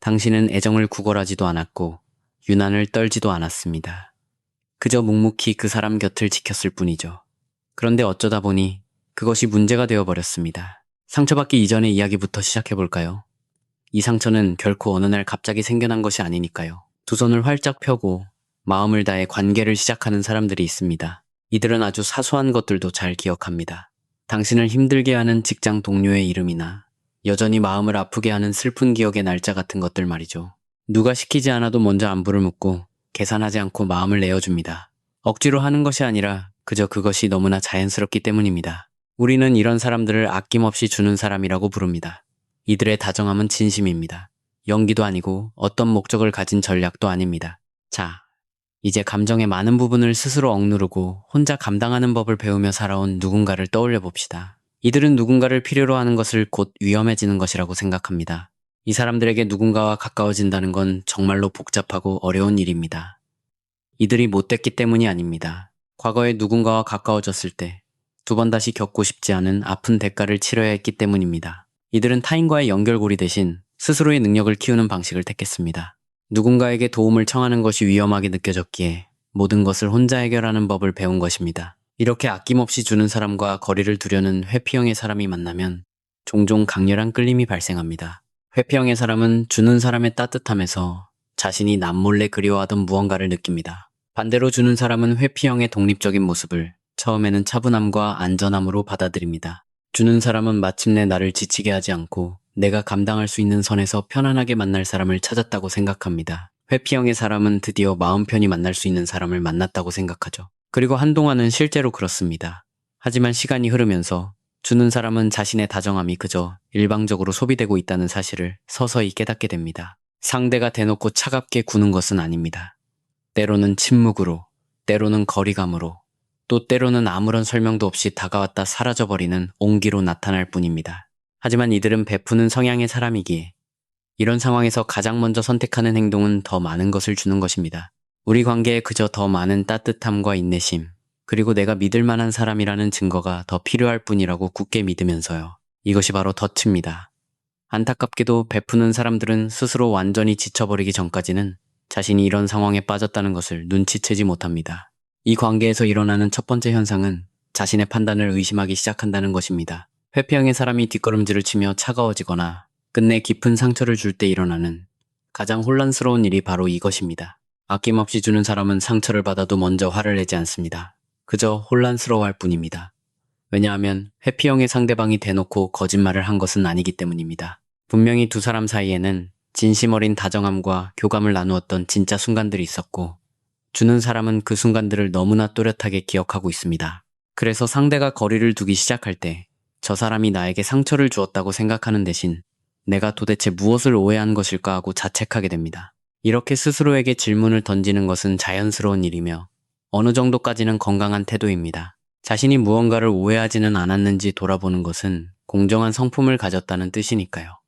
당신은 애정을 구걸하지도 않았고 유난을 떨지도 않았습니다. 그저 묵묵히 그 사람 곁을 지켰을 뿐이죠. 그런데 어쩌다 보니 그것이 문제가 되어버렸습니다. 상처받기 이전의 이야기부터 시작해볼까요? 이 상처는 결코 어느 날 갑자기 생겨난 것이 아니니까요. 두 손을 활짝 펴고 마음을 다해 관계를 시작하는 사람들이 있습니다. 이들은 아주 사소한 것들도 잘 기억합니다. 당신을 힘들게 하는 직장 동료의 이름이나 여전히 마음을 아프게 하는 슬픈 기억의 날짜 같은 것들 말이죠. 누가 시키지 않아도 먼저 안부를 묻고 계산하지 않고 마음을 내어줍니다. 억지로 하는 것이 아니라 그저 그것이 너무나 자연스럽기 때문입니다. 우리는 이런 사람들을 아낌없이 주는 사람이라고 부릅니다. 이들의 다정함은 진심입니다. 연기도 아니고 어떤 목적을 가진 전략도 아닙니다. 자, 이제 감정의 많은 부분을 스스로 억누르고 혼자 감당하는 법을 배우며 살아온 누군가를 떠올려 봅시다. 이들은 누군가를 필요로 하는 것을 곧 위험해지는 것이라고 생각합니다. 이 사람들에게 누군가와 가까워진다는 건 정말로 복잡하고 어려운 일입니다. 이들이 못됐기 때문이 아닙니다. 과거에 누군가와 가까워졌을 때 두 번 다시 겪고 싶지 않은 아픈 대가를 치러야 했기 때문입니다. 이들은 타인과의 연결고리 대신 스스로의 능력을 키우는 방식을 택했습니다. 누군가에게 도움을 청하는 것이 위험하게 느껴졌기에 모든 것을 혼자 해결하는 법을 배운 것입니다. 이렇게 아낌없이 주는 사람과 거리를 두려는 회피형의 사람이 만나면 종종 강렬한 끌림이 발생합니다. 회피형의 사람은 주는 사람의 따뜻함에서 자신이 남몰래 그리워하던 무언가를 느낍니다. 반대로 주는 사람은 회피형의 독립적인 모습을 처음에는 차분함과 안전함으로 받아들입니다. 주는 사람은 마침내 나를 지치게 하지 않고 내가 감당할 수 있는 선에서 편안하게 만날 사람을 찾았다고 생각합니다. 회피형의 사람은 드디어 마음 편히 만날 수 있는 사람을 만났다고 생각하죠. 그리고 한동안은 실제로 그렇습니다. 하지만 시간이 흐르면서 주는 사람은 자신의 다정함이 그저 일방적으로 소비되고 있다는 사실을 서서히 깨닫게 됩니다. 상대가 대놓고 차갑게 구는 것은 아닙니다. 때로는 침묵으로, 때로는 거리감으로, 또 때로는 아무런 설명도 없이 다가왔다 사라져버리는 온기로 나타날 뿐입니다. 하지만 이들은 베푸는 성향의 사람이기에 이런 상황에서 가장 먼저 선택하는 행동은 더 많은 것을 주는 것입니다. 우리 관계에 그저 더 많은 따뜻함과 인내심, 그리고 내가 믿을 만한 사람이라는 증거가 더 필요할 뿐이라고 굳게 믿으면서요. 이것이 바로 덫입니다. 안타깝게도 베푸는 사람들은 스스로 완전히 지쳐버리기 전까지는 자신이 이런 상황에 빠졌다는 것을 눈치채지 못합니다. 이 관계에서 일어나는 첫 번째 현상은 자신의 판단을 의심하기 시작한다는 것입니다. 회피형의 사람이 뒷걸음질을 치며 차가워지거나 끝내 깊은 상처를 줄 때 일어나는 가장 혼란스러운 일이 바로 이것입니다. 아낌없이 주는 사람은 상처를 받아도 먼저 화를 내지 않습니다. 그저 혼란스러워할 뿐입니다. 왜냐하면 회피형의 상대방이 대놓고 거짓말을 한 것은 아니기 때문입니다. 분명히 두 사람 사이에는 진심 어린 다정함과 교감을 나누었던 진짜 순간들이 있었고 주는 사람은 그 순간들을 너무나 또렷하게 기억하고 있습니다. 그래서 상대가 거리를 두기 시작할 때 저 사람이 나에게 상처를 주었다고 생각하는 대신 내가 도대체 무엇을 오해한 것일까 하고 자책하게 됩니다. 이렇게 스스로에게 질문을 던지는 것은 자연스러운 일이며 어느 정도까지는 건강한 태도입니다. 자신이 무언가를 오해하지는 않았는지 돌아보는 것은 공정한 성품을 가졌다는 뜻이니까요.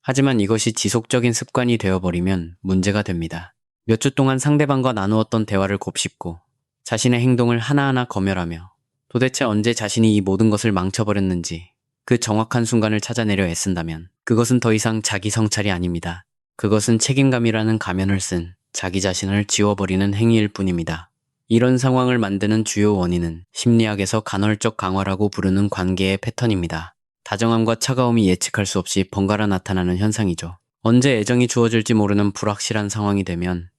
하지만 이것이 지속적인 습관이 되어버리면 문제가 됩니다. 몇 주 동안 상대방과 나누었던 대화를 곱씹고 자신의 행동을 하나하나 검열하며 도대체 언제 자신이 이 모든 것을 망쳐버렸는지 그 정확한 순간을 찾아내려 애쓴다면 그것은 더 이상 자기 성찰이 아닙니다. 그것은 책임감이라는 가면을 쓴 자기 자신을 지워버리는 행위일 뿐입니다. 이런 상황을 만드는 주요 원인은 심리학에서 간헐적 강화라고 부르는 관계의 패턴입니다. 다정함과 차가움이 예측할 수 없이 번갈아 나타나는 현상이죠. 언제 애정이 주어질지 모르는 불확실한 상황이 되면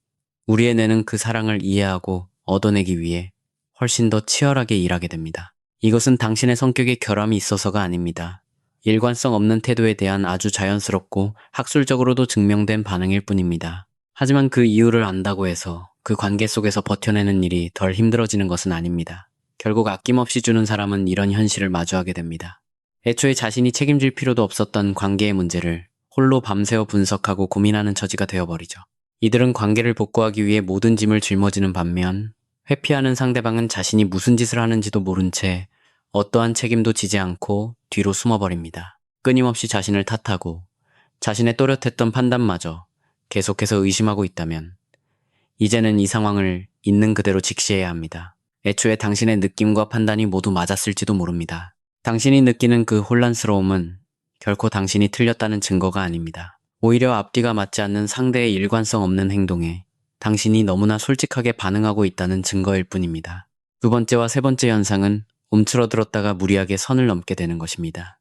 우리의 뇌는 그 사랑을 이해하고 얻어내기 위해 훨씬 더 치열하게 일하게 됩니다. 이것은 당신의 성격에 결함이 있어서가 아닙니다. 일관성 없는 태도에 대한 아주 자연스럽고 학술적으로도 증명된 반응일 뿐입니다. 하지만 그 이유를 안다고 해서 그 관계 속에서 버텨내는 일이 덜 힘들어지는 것은 아닙니다. 결국 아낌없이 주는 사람은 이런 현실을 마주하게 됩니다. 애초에 자신이 책임질 필요도 없었던 관계의 문제를 홀로 밤새워 분석하고 고민하는 처지가 되어버리죠. 이들은 관계를 복구하기 위해 모든 짐을 짊어지는 반면 회피하는 상대방은 자신이 무슨 짓을 하는지도 모른 채 어떠한 책임도 지지 않고 뒤로 숨어버립니다. 끊임없이 자신을 탓하고 자신의 또렷했던 판단마저 계속해서 의심하고 있다면 이제는 이 상황을 있는 그대로 직시해야 합니다. 애초에 당신의 느낌과 판단이 모두 맞았을지도 모릅니다. 당신이 느끼는 그 혼란스러움은 결코 당신이 틀렸다는 증거가 아닙니다. 오히려 앞뒤가 맞지 않는 상대의 일관성 없는 행동에 당신이 너무나 솔직하게 반응하고 있다는 증거일 뿐입니다. 두 번째와 세 번째 현상은 움츠러들었다가 무리하게 선을 넘게 되는 것입니다.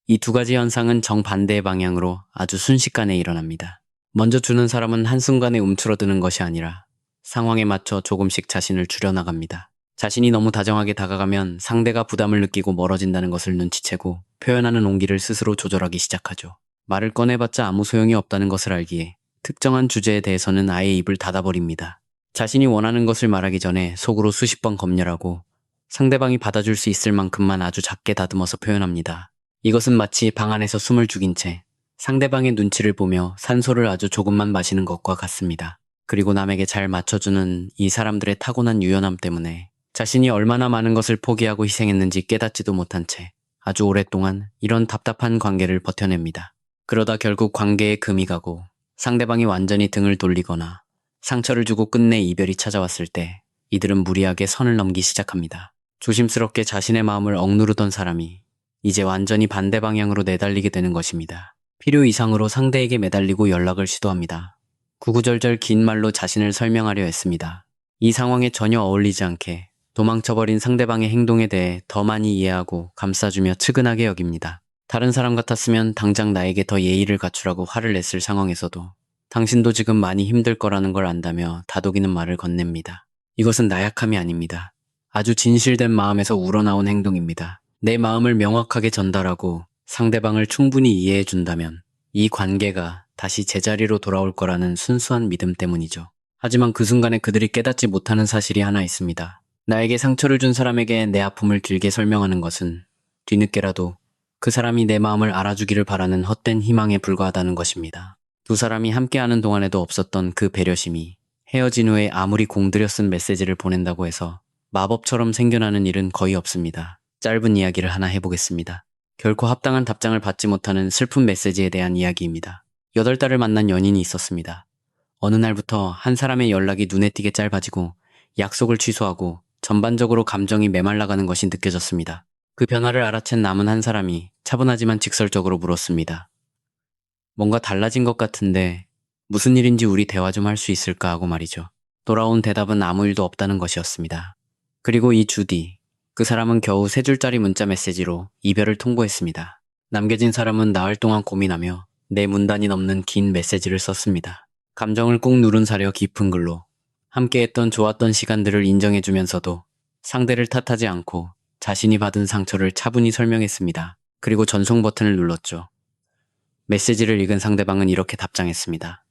이 두 가지 현상은 정반대의 방향으로 아주 순식간에 일어납니다. 먼저 주는 사람은 한순간에 움츠러드는 것이 아니라 상황에 맞춰 조금씩 자신을 줄여나갑니다. 자신이 너무 다정하게 다가가면 상대가 부담을 느끼고 멀어진다는 것을 눈치채고 표현하는 온기를 스스로 조절하기 시작하죠. 말을 꺼내봤자 아무 소용이 없다는 것을 알기에 특정한 주제에 대해서는 아예 입을 닫아버립니다. 자신이 원하는 것을 말하기 전에 속으로 수십 번 검열하고 상대방이 받아줄 수 있을 만큼만 아주 작게 다듬어서 표현합니다. 이것은 마치 방 안에서 숨을 죽인 채 상대방의 눈치를 보며 산소를 아주 조금만 마시는 것과 같습니다. 그리고 남에게 잘 맞춰주는 이 사람들의 타고난 유연함 때문에 자신이 얼마나 많은 것을 포기하고 희생했는지 깨닫지도 못한 채 아주 오랫동안 이런 답답한 관계를 버텨냅니다. 그러다 결국 관계에 금이 가고 상대방이 완전히 등을 돌리거나 상처를 주고 끝내 이별이 찾아왔을 때 이들은 무리하게 선을 넘기 시작합니다. 조심스럽게 자신의 마음을 억누르던 사람이 이제 완전히 반대 방향으로 내달리게 되는 것입니다. 필요 이상으로 상대에게 매달리고 연락을 시도합니다. 구구절절 긴 말로 자신을 설명하려 했습니다. 이 상황에 전혀 어울리지 않게 도망쳐버린 상대방의 행동에 대해 더 많이 이해하고 감싸주며 측은하게 여깁니다. 다른 사람 같았으면 당장 나에게 더 예의를 갖추라고 화를 냈을 상황에서도 당신도 지금 많이 힘들 거라는 걸 안다며 다독이는 말을 건넵니다. 이것은 나약함이 아닙니다. 아주 진실된 마음에서 우러나온 행동입니다. 내 마음을 명확하게 전달하고 상대방을 충분히 이해해 준다면 이 관계가 다시 제자리로 돌아올 거라는 순수한 믿음 때문이죠. 하지만 그 순간에 그들이 깨닫지 못하는 사실이 하나 있습니다. 나에게 상처를 준 사람에게 내 아픔을 길게 설명하는 것은 뒤늦게라도 그 사람이 내 마음을 알아주기를 바라는 헛된 희망에 불과하다는 것입니다. 두 사람이 함께하는 동안에도 없었던 그 배려심이 헤어진 후에 아무리 공들여 쓴 메시지를 보낸다고 해서 마법처럼 생겨나는 일은 거의 없습니다. 짧은 이야기를 하나 해보겠습니다. 결코 합당한 답장을 받지 못하는 슬픈 메시지에 대한 이야기입니다. 8달을 만난 연인이 있었습니다. 어느 날부터 한 사람의 연락이 눈에 띄게 짧아지고 약속을 취소하고 전반적으로 감정이 메말라가는 것이 느껴졌습니다. 그 변화를 알아챈 남은 한 사람이 차분하지만 직설적으로 물었습니다. 뭔가 달라진 것 같은데 무슨 일인지 우리 대화 좀 할 수 있을까 하고 말이죠. 돌아온 대답은 아무 일도 없다는 것이었습니다. 그리고 이 주 뒤 그 사람은 겨우 3줄짜리 문자 메시지로 이별을 통보했습니다. 남겨진 사람은 나흘 동안 고민하며 네 문단이 넘는 긴 메시지를 썼습니다. 감정을 꾹 누른사려 깊은 글로 함께했던 좋았던 시간들을 인정해주면서도 상대를 탓하지 않고 자신이 받은 상처를 차분히 설명했습니다. 그리고 전송 버튼을 눌렀죠. 메시지를 읽은 상대방은 이렇게 답장했습니다.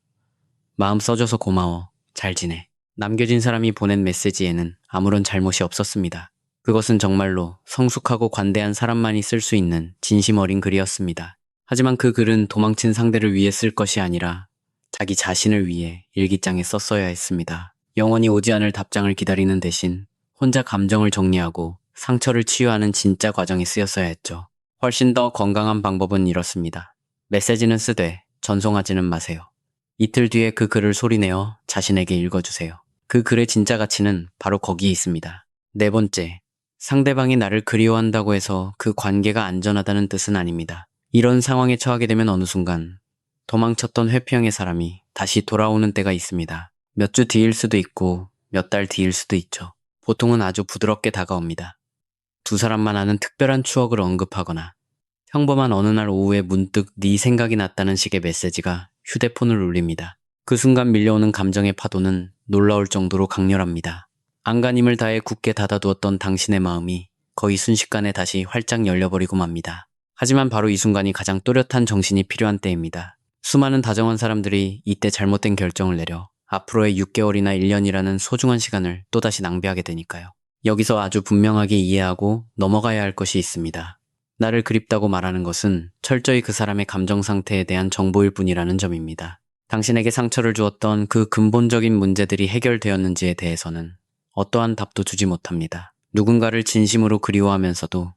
마음 써줘서 고마워. 잘 지내. 남겨진 사람이 보낸 메시지에는 아무런 잘못이 없었습니다. 그것은 정말로 성숙하고 관대한 사람만이 쓸 수 있는 진심 어린 글이었습니다. 하지만 그 글은 도망친 상대를 위해 쓸 것이 아니라 자기 자신을 위해 일기장에 썼어야 했습니다. 영원히 오지 않을 답장을 기다리는 대신 혼자 감정을 정리하고 상처를 치유하는 진짜 과정에 쓰였어야 했죠. 훨씬 더 건강한 방법은 이렇습니다. 메시지는 쓰되 전송하지는 마세요. 이틀 뒤에 그 글을 소리내어 자신에게 읽어주세요. 그 글의 진짜 가치는 바로 거기에 있습니다. 네 번째, 상대방이 나를 그리워한다고 해서 그 관계가 안전하다는 뜻은 아닙니다. 이런 상황에 처하게 되면 어느 순간 도망쳤던 회피형의 사람이 다시 돌아오는 때가 있습니다. 몇 주 뒤일 수도 있고 몇 달 뒤일 수도 있죠. 보통은 아주 부드럽게 다가옵니다. 두 사람만 아는 특별한 추억을 언급하거나 평범한 어느 날 오후에 문득 네 생각이 났다는 식의 메시지가 휴대폰을 울립니다. 그 순간 밀려오는 감정의 파도는 놀라울 정도로 강렬합니다. 안간힘을 다해 굳게 닫아두었던 당신의 마음이 거의 순식간에 다시 활짝 열려버리고 맙니다. 하지만 바로 이 순간이 가장 또렷한 정신이 필요한 때입니다. 수많은 다정한 사람들이 이때 잘못된 결정을 내려 앞으로의 6개월이나 1년이라는 소중한 시간을 또다시 낭비하게 되니까요. 여기서 아주 분명하게 이해하고 넘어가야 할 것이 있습니다. 나를 그립다고 말하는 것은 철저히 그 사람의 감정 상태에 대한 정보일 뿐이라는 점입니다. 당신에게 상처를 주었던 그 근본적인 문제들이 해결되었는지에 대해서는 어떠한 답도 주지 못합니다. 누군가를 진심으로 그리워하면서도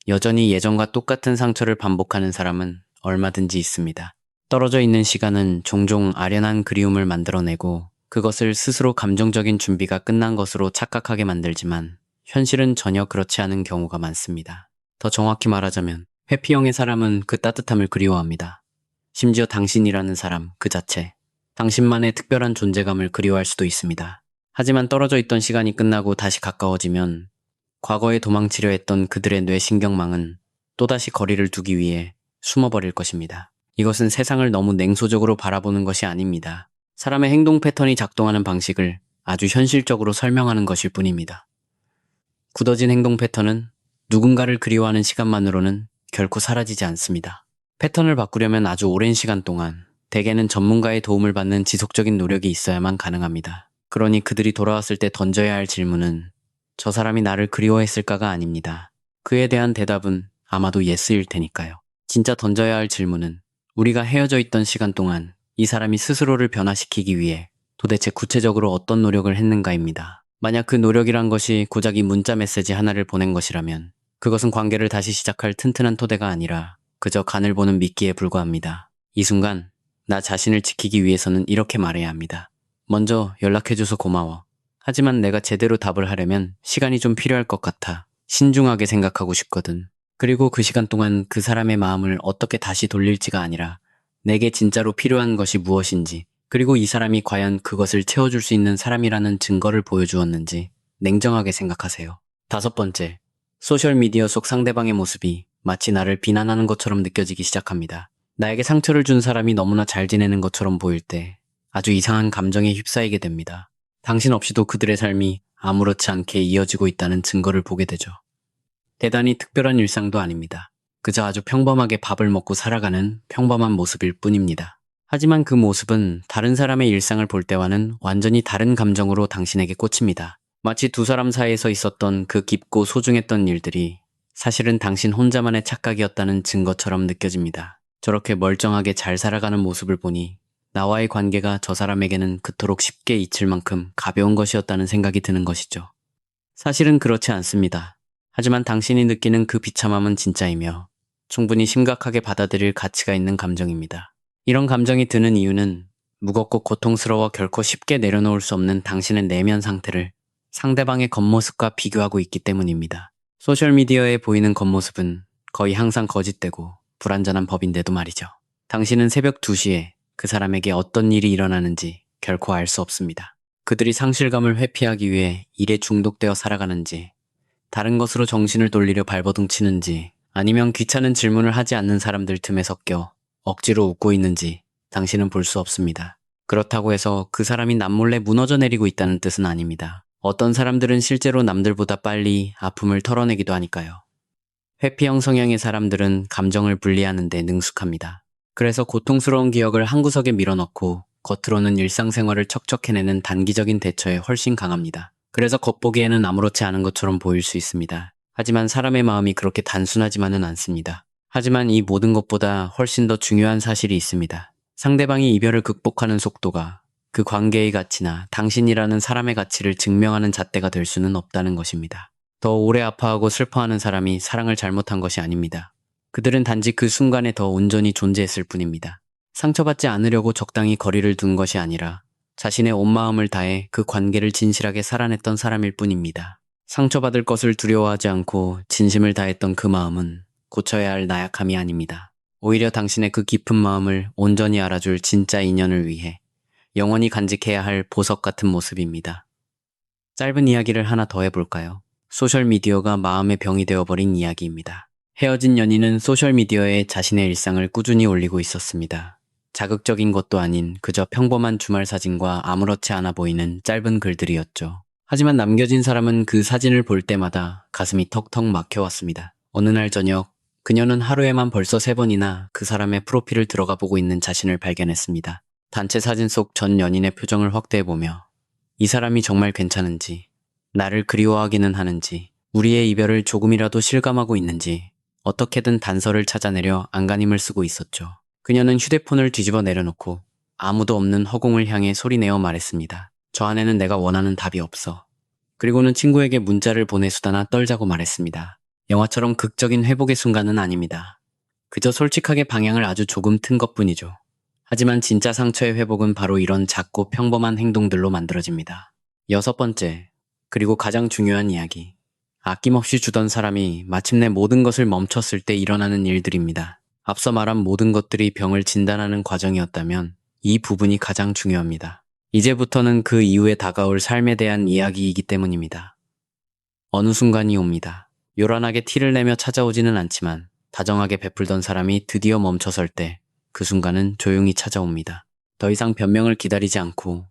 여전히 예전과 똑같은 상처를 반복하는 사람은 얼마든지 있습니다. 떨어져 있는 시간은 종종 아련한 그리움을 만들어내고 그것을 스스로 감정적인 준비가 끝난 것으로 착각하게 만들지만 현실은 전혀 그렇지 않은 경우가 많습니다. 더 정확히 말하자면 회피형의 사람은 그 따뜻함을 그리워합니다. 심지어 당신이라는 사람 그 자체, 당신만의 특별한 존재감을 그리워할 수도 있습니다. 하지만 떨어져 있던 시간이 끝나고 다시 가까워지면 과거에 도망치려 했던 그들의 뇌신경망은 또다시 거리를 두기 위해 숨어버릴 것입니다. 이것은 세상을 너무 냉소적으로 바라보는 것이 아닙니다. 사람의 행동 패턴이 작동하는 방식을 아주 현실적으로 설명하는 것일 뿐입니다. 굳어진 행동 패턴은 누군가를 그리워하는 시간만으로는 결코 사라지지 않습니다. 패턴을 바꾸려면 아주 오랜 시간 동안, 대개는 전문가의 도움을 받는 지속적인 노력이 있어야만 가능합니다. 그러니 그들이 돌아왔을 때 던져야 할 질문은 저 사람이 나를 그리워했을까가 아닙니다. 그에 대한 대답은 아마도 예스일 테니까요. 진짜 던져야 할 질문은 우리가 헤어져 있던 시간 동안 이 사람이 스스로를 변화시키기 위해 도대체 구체적으로 어떤 노력을 했는가입니다. 만약 그 노력이란 것이 고작 이 문자 메시지 하나를 보낸 것이라면 그것은 관계를 다시 시작할 튼튼한 토대가 아니라 그저 간을 보는 미끼에 불과합니다. 이 순간 나 자신을 지키기 위해서는 이렇게 말해야 합니다. 먼저 연락해줘서 고마워. 하지만 내가 제대로 답을 하려면 시간이 좀 필요할 것 같아. 신중하게 생각하고 싶거든. 그리고 그 시간 동안 그 사람의 마음을 어떻게 다시 돌릴지가 아니라 내게 진짜로 필요한 것이 무엇인지, 그리고 이 사람이 과연 그것을 채워줄 수 있는 사람이라는 증거를 보여주었는지 냉정하게 생각하세요. 5번째, 소셜미디어 속 상대방의 모습이 마치 나를 비난하는 것처럼 느껴지기 시작합니다. 나에게 상처를 준 사람이 너무나 잘 지내는 것처럼 보일 때 아주 이상한 감정에 휩싸이게 됩니다. 당신 없이도 그들의 삶이 아무렇지 않게 이어지고 있다는 증거를 보게 되죠. 대단히 특별한 일상도 아닙니다. 그저 아주 평범하게 밥을 먹고 살아가는 평범한 모습일 뿐입니다. 하지만 그 모습은 다른 사람의 일상을 볼 때와는 완전히 다른 감정으로 당신에게 꽂힙니다. 마치 두 사람 사이에서 있었던 그 깊고 소중했던 일들이 사실은 당신 혼자만의 착각이었다는 증거처럼 느껴집니다. 저렇게 멀쩡하게 잘 살아가는 모습을 보니 나와의 관계가 저 사람에게는 그토록 쉽게 잊힐 만큼 가벼운 것이었다는 생각이 드는 것이죠. 사실은 그렇지 않습니다. 하지만 당신이 느끼는 그 비참함은 진짜이며 충분히 심각하게 받아들일 가치가 있는 감정입니다. 이런 감정이 드는 이유는 무겁고 고통스러워 결코 쉽게 내려놓을 수 없는 당신의 내면 상태를 상대방의 겉모습과 비교하고 있기 때문입니다. 소셜미디어에 보이는 겉모습은 거의 항상 거짓되고 불완전한 법인데도 말이죠. 당신은 새벽 2시에 그 사람에게 어떤 일이 일어나는지 결코 알 수 없습니다. 그들이 상실감을 회피하기 위해 일에 중독되어 살아가는지, 다른 것으로 정신을 돌리려 발버둥 치는지, 아니면 귀찮은 질문을 하지 않는 사람들 틈에 섞여 억지로 웃고 있는지 당신은 볼 수 없습니다. 그렇다고 해서 그 사람이 남몰래 무너져 내리고 있다는 뜻은 아닙니다. 어떤 사람들은 실제로 남들보다 빨리 아픔을 털어내기도 하니까요. 회피형 성향의 사람들은 감정을 분리하는 데 능숙합니다. 그래서 고통스러운 기억을 한 구석에 밀어넣고 겉으로는 일상생활을 척척해내는 단기적인 대처에 훨씬 강합니다. 그래서 겉보기에는 아무렇지 않은 것처럼 보일 수 있습니다. 하지만 사람의 마음이 그렇게 단순하지만은 않습니다. 하지만 이 모든 것보다 훨씬 더 중요한 사실이 있습니다. 상대방이 이별을 극복하는 속도가 그 관계의 가치나 당신이라는 사람의 가치를 증명하는 잣대가 될 수는 없다는 것입니다. 더 오래 아파하고 슬퍼하는 사람이 사랑을 잘못한 것이 아닙니다. 그들은 단지 그 순간에 더 온전히 존재했을 뿐입니다. 상처받지 않으려고 적당히 거리를 둔 것이 아니라 자신의 온 마음을 다해 그 관계를 진실하게 살아냈던 사람일 뿐입니다. 상처받을 것을 두려워하지 않고 진심을 다했던 그 마음은 고쳐야 할 나약함이 아닙니다. 오히려 당신의 그 깊은 마음을 온전히 알아줄 진짜 인연을 위해 영원히 간직해야 할 보석 같은 모습입니다. 짧은 이야기를 하나 더 해볼까요? 소셜미디어가 마음의 병이 되어버린 이야기입니다. 헤어진 연인은 소셜미디어에 자신의 일상을 꾸준히 올리고 있었습니다. 자극적인 것도 아닌 그저 평범한 주말 사진과 아무렇지 않아 보이는 짧은 글들이었죠. 하지만 남겨진 사람은 그 사진을 볼 때마다 가슴이 턱턱 막혀왔습니다. 어느 날 저녁, 그녀는 하루에만 벌써 3번이나 그 사람의 프로필을 들어가 보고 있는 자신을 발견했습니다. 단체 사진 속 전 연인의 표정을 확대해보며 이 사람이 정말 괜찮은지, 나를 그리워하기는 하는지, 우리의 이별을 조금이라도 실감하고 있는지 어떻게든 단서를 찾아내려 안간힘을 쓰고 있었죠. 그녀는 휴대폰을 뒤집어 내려놓고 아무도 없는 허공을 향해 소리내어 말했습니다. 저 안에는 내가 원하는 답이 없어. 그리고는 친구에게 문자를 보내 수다나 떨자고 말했습니다. 영화처럼 극적인 회복의 순간은 아닙니다. 그저 솔직하게 방향을 아주 조금 튼 것뿐이죠. 하지만 진짜 상처의 회복은 바로 이런 작고 평범한 행동들로 만들어집니다. 6번째, 그리고 가장 중요한 이야기. 아낌없이 주던 사람이 마침내 모든 것을 멈췄을 때 일어나는 일들입니다. 앞서 말한 모든 것들이 병을 진단하는 과정이었다면 이 부분이 가장 중요합니다. 이제부터는 그 이후에 다가올 삶에 대한 이야기이기 때문입니다. 어느 순간이 옵니다. 요란하게 티를 내며 찾아오지는 않지만 다정하게 베풀던 사람이 드디어 멈춰설 때 그 순간은 조용히 찾아옵니다. 더 이상 변명을 기다리지 않고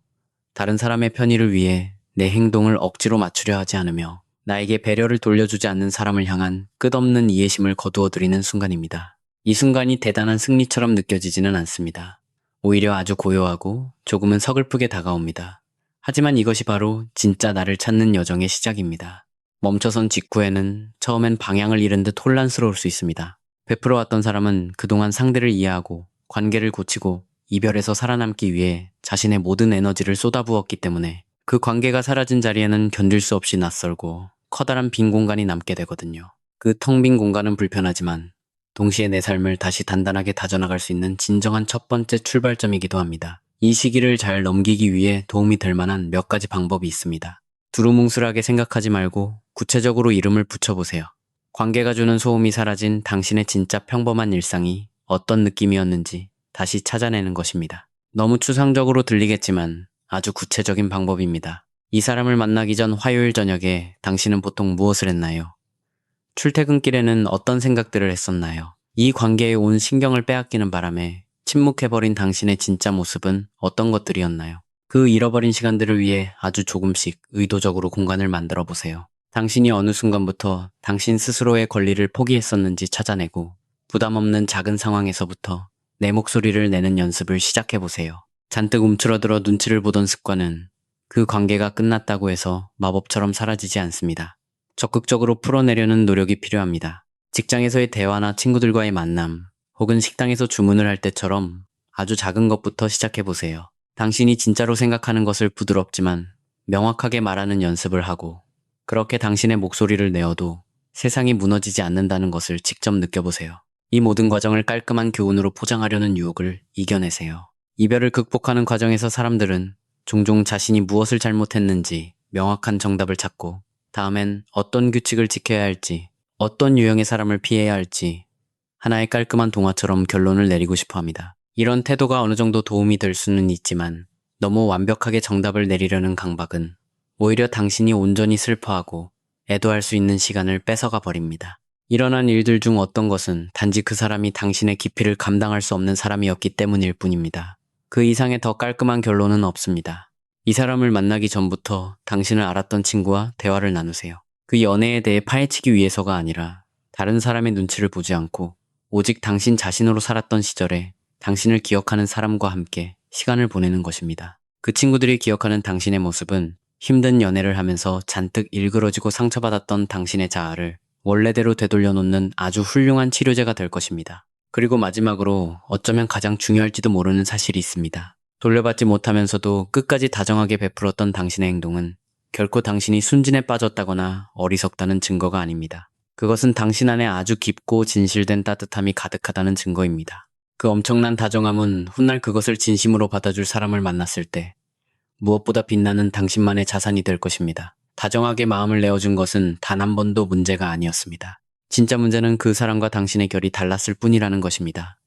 다른 사람의 편의를 위해 내 행동을 억지로 맞추려 하지 않으며 나에게 배려를 돌려주지 않는 사람을 향한 끝없는 이해심을 거두어들이는 순간입니다. 이 순간이 대단한 승리처럼 느껴지지는 않습니다. 오히려 아주 고요하고 조금은 서글프게 다가옵니다. 하지만 이것이 바로 진짜 나를 찾는 여정의 시작입니다. 멈춰선 직후에는 처음엔 방향을 잃은 듯 혼란스러울 수 있습니다. 베풀어왔던 사람은 그동안 상대를 이해하고 관계를 고치고 이별에서 살아남기 위해 자신의 모든 에너지를 쏟아부었기 때문에 그 관계가 사라진 자리에는 견딜 수 없이 낯설고 커다란 빈 공간이 남게 되거든요. 그 텅 빈 공간은 불편하지만 동시에 내 삶을 다시 단단하게 다져나갈 수 있는 진정한 첫 번째 출발점이기도 합니다. 이 시기를 잘 넘기기 위해 도움이 될 만한 몇 가지 방법이 있습니다. 두루뭉술하게 생각하지 말고 구체적으로 이름을 붙여보세요. 관계가 주는 소음이 사라진 당신의 진짜 평범한 일상이 어떤 느낌이었는지 다시 찾아내는 것입니다. 너무 추상적으로 들리겠지만 아주 구체적인 방법입니다. 이 사람을 만나기 전 화요일 저녁에 당신은 보통 무엇을 했나요? 출퇴근길에는 어떤 생각들을 했었나요? 이 관계에 온 신경을 빼앗기는 바람에 침묵해버린 당신의 진짜 모습은 어떤 것들이었나요? 그 잃어버린 시간들을 위해 아주 조금씩 의도적으로 공간을 만들어 보세요. 당신이 어느 순간부터 당신 스스로의 권리를 포기했었는지 찾아내고 부담 없는 작은 상황에서부터 내 목소리를 내는 연습을 시작해 보세요. 잔뜩 움츠러들어 눈치를 보던 습관은 그 관계가 끝났다고 해서 마법처럼 사라지지 않습니다. 적극적으로 풀어내려는 노력이 필요합니다. 직장에서의 대화나 친구들과의 만남, 혹은 식당에서 주문을 할 때처럼 아주 작은 것부터 시작해 보세요. 당신이 진짜로 생각하는 것을 부드럽지만 명확하게 말하는 연습을 하고 그렇게 당신의 목소리를 내어도 세상이 무너지지 않는다는 것을 직접 느껴보세요. 이 모든 과정을 깔끔한 교훈으로 포장하려는 유혹을 이겨내세요. 이별을 극복하는 과정에서 사람들은 종종 자신이 무엇을 잘못했는지 명확한 정답을 찾고 다음엔 어떤 규칙을 지켜야 할지, 어떤 유형의 사람을 피해야 할지 하나의 깔끔한 동화처럼 결론을 내리고 싶어 합니다. 이런 태도가 어느 정도 도움이 될 수는 있지만 너무 완벽하게 정답을 내리려는 강박은 오히려 당신이 온전히 슬퍼하고 애도할 수 있는 시간을 뺏어가 버립니다. 일어난 일들 중 어떤 것은 단지 그 사람이 당신의 깊이를 감당할 수 없는 사람이었기 때문일 뿐입니다. 그 이상의 더 깔끔한 결론은 없습니다. 이 사람을 만나기 전부터 당신을 알았던 친구와 대화를 나누세요. 그 연애에 대해 파헤치기 위해서가 아니라 다른 사람의 눈치를 보지 않고 오직 당신 자신으로 살았던 시절에 당신을 기억하는 사람과 함께 시간을 보내는 것입니다. 그 친구들이 기억하는 당신의 모습은 힘든 연애를 하면서 잔뜩 일그러지고 상처받았던 당신의 자아를 원래대로 되돌려 놓는 아주 훌륭한 치료제가 될 것입니다. 그리고 마지막으로 어쩌면 가장 중요할지도 모르는 사실이 있습니다. 돌려받지 못하면서도 끝까지 다정하게 베풀었던 당신의 행동은 결코 당신이 순진에 빠졌다거나 어리석다는 증거가 아닙니다. 그것은 당신 안에 아주 깊고 진실된 따뜻함이 가득하다는 증거입니다. 그 엄청난 다정함은 훗날 그것을 진심으로 받아줄 사람을 만났을 때 무엇보다 빛나는 당신만의 자산이 될 것입니다. 다정하게 마음을 내어준 것은 단 한 번도 문제가 아니었습니다. 진짜 문제는 그 사람과 당신의 결이 달랐을 뿐이라는 것입니다.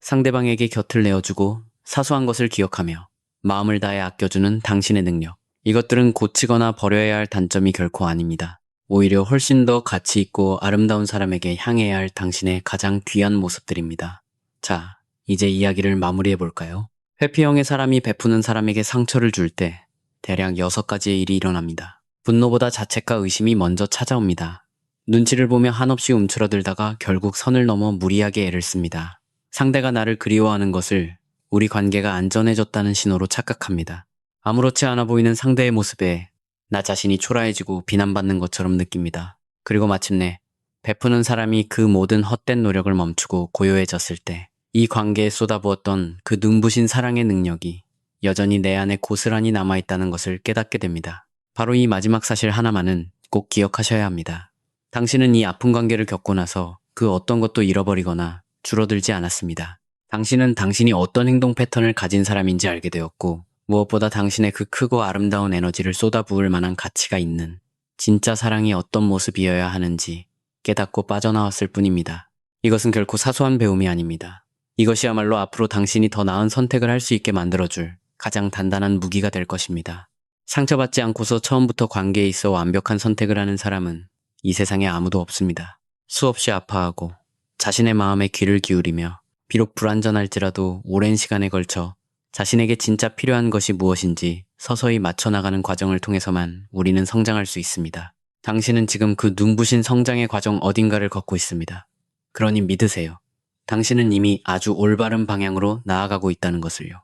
상대방에게 곁을 내어주고 사소한 것을 기억하며 마음을 다해 아껴주는 당신의 능력. 이것들은 고치거나 버려야 할 단점이 결코 아닙니다. 오히려 훨씬 더 가치 있고 아름다운 사람에게 향해야 할 당신의 가장 귀한 모습들입니다. 자, 이제 이야기를 마무리해 볼까요? 회피형의 사람이 베푸는 사람에게 상처를 줄 때 대략 6가지의 일이 일어납니다. 분노보다 자책과 의심이 먼저 찾아옵니다. 눈치를 보며 한없이 움츠러들다가 결국 선을 넘어 무리하게 애를 씁니다. 상대가 나를 그리워하는 것을 우리 관계가 안전해졌다는 신호로 착각합니다. 아무렇지 않아 보이는 상대의 모습에 나 자신이 초라해지고 비난받는 것처럼 느낍니다. 그리고 마침내 베푸는 사람이 그 모든 헛된 노력을 멈추고 고요해졌을 때 이 관계에 쏟아부었던 그 눈부신 사랑의 능력이 여전히 내 안에 고스란히 남아있다는 것을 깨닫게 됩니다. 바로 이 마지막 사실 하나만은 꼭 기억하셔야 합니다. 당신은 이 아픈 관계를 겪고 나서 그 어떤 것도 잃어버리거나 줄어들지 않았습니다. 당신은 당신이 어떤 행동 패턴을 가진 사람인지 알게 되었고 무엇보다 당신의 그 크고 아름다운 에너지를 쏟아부을 만한 가치가 있는 진짜 사랑이 어떤 모습이어야 하는지 깨닫고 빠져나왔을 뿐입니다. 이것은 결코 사소한 배움이 아닙니다. 이것이야말로 앞으로 당신이 더 나은 선택을 할 수 있게 만들어줄 가장 단단한 무기가 될 것입니다. 상처받지 않고서 처음부터 관계에 있어 완벽한 선택을 하는 사람은 이 세상에 아무도 없습니다. 수없이 아파하고 자신의 마음에 귀를 기울이며 비록 불완전할지라도 오랜 시간에 걸쳐 자신에게 진짜 필요한 것이 무엇인지 서서히 맞춰나가는 과정을 통해서만 우리는 성장할 수 있습니다. 당신은 지금 그 눈부신 성장의 과정 어딘가를 걷고 있습니다. 그러니 믿으세요. 당신은 이미 아주 올바른 방향으로 나아가고 있다는 것을요.